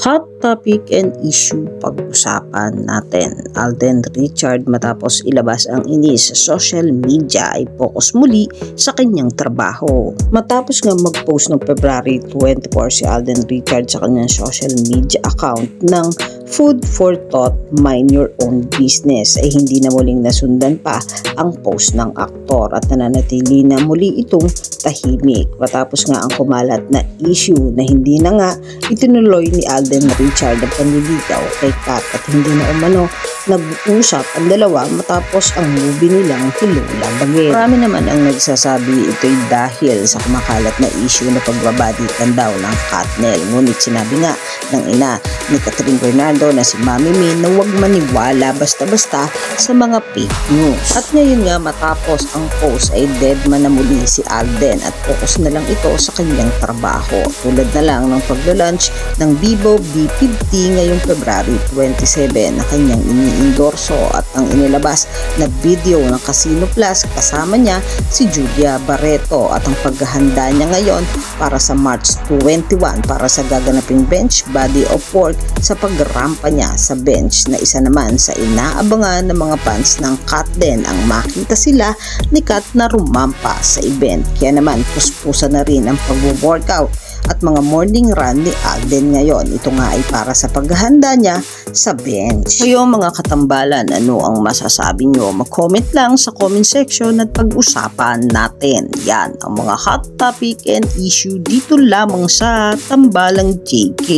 Hot topic and issue pag-usapan natin. Alden Richard matapos ilabas ang inis sa social media ay focus muli sa kanyang trabaho. Matapos nga mag-post ng February 24 si Alden Richard sa kanyang social media account ng Food for Thought, Mind Your Own Business ay hindi na muling nasundan pa ang post ng aktor at nananatili na muli itong tahimik. Matapos nga ang kumalat na issue na hindi na nga itinuloy ni Alden Richard ang panliligaw kay Kat at hindi na umano nag-uusap ang dalawa matapos ang movie nilang Hello Love Again. Marami naman ang nagsasabi ito'y dahil sa kumakalat na issue na pagbabadikan daw ng Katnel. Ngunit sinabi nga ng ina ni Catherine Bernardo na si Mami Min na huwag maniwala basta-basta sa mga fake news. At ngayon nga matapos ang post ay deadman na muli si Alden at focus na lang ito sa kanyang trabaho. Tulad na lang ng paglalunch ng Vivo V50 ngayong February 27 na kanyang iniendorso at ang inilabas na video ng Casino Plus kasama niya si Julia Barreto at ang paghahanda niya ngayon para sa March 21 para sa gaganaping bench body of work sa pagrampa niya sa bench na isa naman sa inaabangan ng mga fans ng Kat din ang makita sila ni Kat na rumampa sa event. Kaya naman puspusa na rin ang pag-workout at mga morning run ni Alden ngayon. Ito nga ay para sa paghahanda niya sa bench. Kayo mga katambalan, ano ang masasabi nyo? Mag-comment lang sa comment section at pag-usapan natin. Yan ang mga hot topic and issue dito lamang sa Tambalang JK.